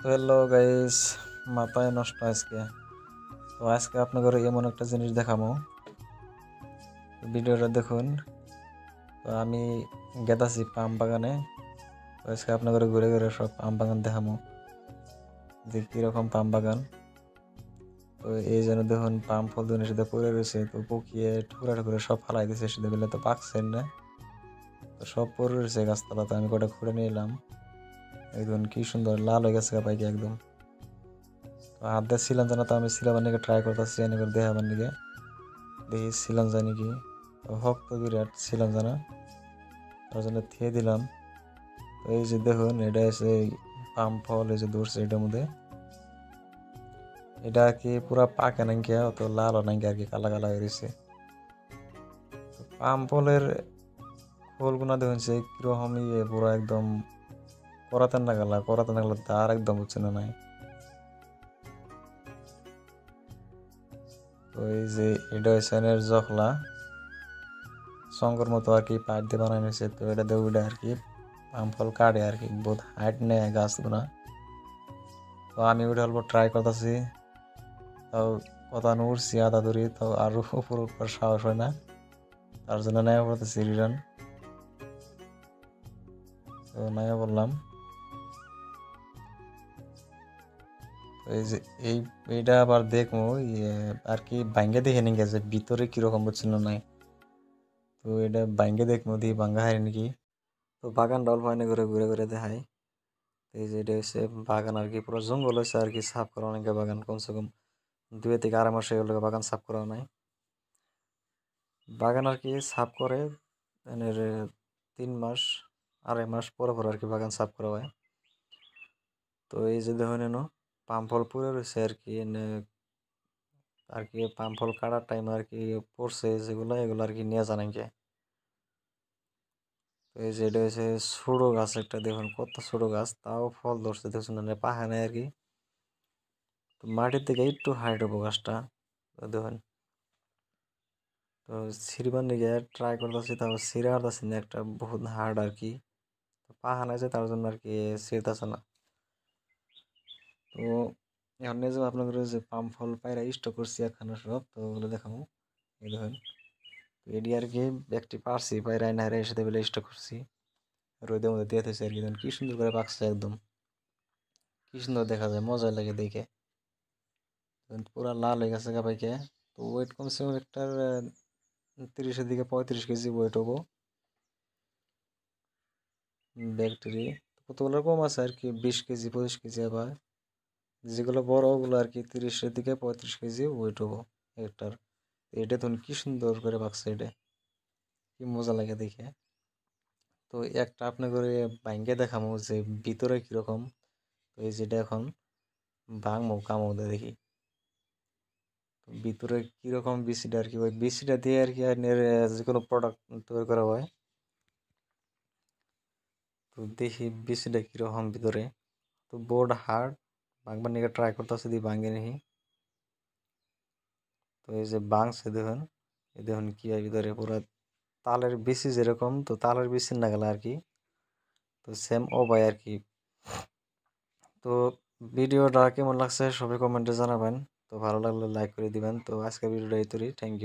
তো hello guys, মাথায় নষ্ট আজকে। তো আজকে আপনাদের এমন একটা জিনিস দেখাবো, ভিডিওটা দেখুন। তো আমি গেতাছি পাম বাগানে। তো আজকে আপনাদের ঘুরে ঘুরে সব পাম বাগান দেখাবো যে কিরকম পাম বাগান। তো এই জন্য দেখুন পাম ফল দুনের সাথে পড়ে রয়েছে, তো পকিয়ে টুকরা টুকরা সব ফালাই দিয়েছে, সেটা বেলে তো পাকছে না, তো সব পড়ে রয়েছে গাছতলা। তো আমি কটা খুঁড়ে নিয়ে এলাম। একদম কি সুন্দর লাল হয়ে গেছে পাইকে একদম। তো হাত দিয়ে ছিলাম জানা, তো আমি ছিলাম নাকি ট্রাই করতেছি এনে করে দেখাবার নাকি, দেখি ছিলাম জানি কি। তো শক্ত বিরাট ছিলাম জানা, তার জন্য থিয়ে দিলাম। তো এই যে দেখুন, এটা এসে পাম ফল এই যে ধরছে এটার মধ্যে। এটা আর কি পুরা পাকে নাকি, অত লাল নাকি আর কি, কালা কালা হয়ে রয়েছে। পাম ফলের ফলগুনা দেখুন সে কিরকম পুরো একদম করাতে না গেলে তার একদম হচ্ছে না নাই। তো এই যে এটা হচ্ছে এর জখলা শঙ্কর মতো আর কি, পাইপ দিয়ে বানানো হয়েছে। তো এটা দিয়ে উঠে আর কি পাম ফল কাটে আর কি, বহুত হাইট নেয় গাছগুলা। তো আমি উঠে অল্প ট্রাই করতেছি, তাও কথা উঠছি আদা ধরি, তো আরো উপর উপর সাহস হয় না, তার জন্য নাইয়া পড়তেছি রিটার্ন। তো নাইয়া বললাম। তো এই যে এইটা আবার দেখবো আর কি ভাঙ্গে দেখে নিয়ে গেছে ভিতরে কিরকম বুঝছিল নাই। তো এটা ভাঙ্গে দেখবো দিয়ে ভাঙ্গা হয় নাকি। তো বাগান ডল হয় ঘুরে ঘুরে ঘুরে দেখায়। এই যে এটা হচ্ছে বাগান আর কি, পুরো জঙ্গল হয়েছে আর কি, সাফ করা অনেক বাগান, কমসে কম 2 থেকে আড়াই মাস হয়ে গেল বাগান সাফ করা নাই। বাগান আর কি সাফ করে এর 3 মাস 2.5 মাস পরে পরে আর কি বাগান সাফ করা হয়। তো এই যে দেখুন এনো পাম ফল পুড়ে রয়েছে আর কি, এনে আর কি পাম ফল কাটার টাইম আর কি পড়ছে যেগুলো, এগুলো আর কি নিয়ে জানেন কে। তো এই যে এটা হচ্ছে ছোটো গাছ একটা, দেখুন কত ছোটো গাছ, তাও ফল ধরছে দেখুন, মানে পাহা নেই আর কি। তো মাটির থেকে একটু হাইট হবো গাছটা, তো দেখুন। তো ছিঁড়বার নিয়ে ট্রাই করতেছি, তাও ছিঁড়ে আসতেছি না, একটা বহুত হার্ড আর কি। তো পাহা আছে তার জন্য আর কি ছিঁড়তেছে না। তো এখন নিয়ে যাবো আপনাদের যে পাম ফল পায়রা স্টক করছি একখানা সব, তো ওগুলো দেখাবো। এই দেখুন, তো এডি আর কি একটি পারছি পায়রা না হারে সাথে বেলে স্টক করছি, রোদের মধ্যে দিয়ে থাকছে আর কি। দেখুন কি সুন্দর করে পাকছে একদম, কি সুন্দর দেখা যায়, মজা লাগে দেখে। পুরা লাল হয়ে গেছে গাবাইকে। তো ওয়েট কমসে কম একটার 30 থেকে 35 কেজি ওয়েট হবো ব্যাকটেরি। কতগুলো কম আছে আর কি, 20 কেজি 25 কেজি। আবার যেগুলো বড় ওগুলো আর কি 30 থেকে 35 কেজি ওয়েট হবো একটার। এটা তো কি সুন্দর করে বাকছে, এটা কি মজা লাগে দেখে। তো একটা আপনি করে ভাঙ্গে দেখামো যে ভিতরে কিরকম। তো এই যেটা এখন ভাঙমো কামো দেখি, তো ভিতরে কিরকম বিসিটা আর কি, ওই বিসিটা দিয়ে আর কি যে কোনো প্রোডাক্ট তৈরি করা হয়। তো দেখি বিসিটা কিরকম ভিতরে। তো বোর্ড হার্ড, ভাঙবার নিয়ে ট্রাই করতেছে দিয়ে ভাঙে নিহি। তো এই যে ভাঙছে দেখুন, এই দেখুন কি হয় ভিতরে, পুরো তালের বিসি যেরকম, তো তালের বিসি না গেলে আর কি, তো সেম ও ভাই আর কি। তো ভিডিওটা কেমন লাগছে সবাই কমেন্টে জানাবেন। তো ভালো লাগলে লাইক করে দিবেন। তো আজকের ভিডিওটা এই তৈরি, থ্যাংক ইউ।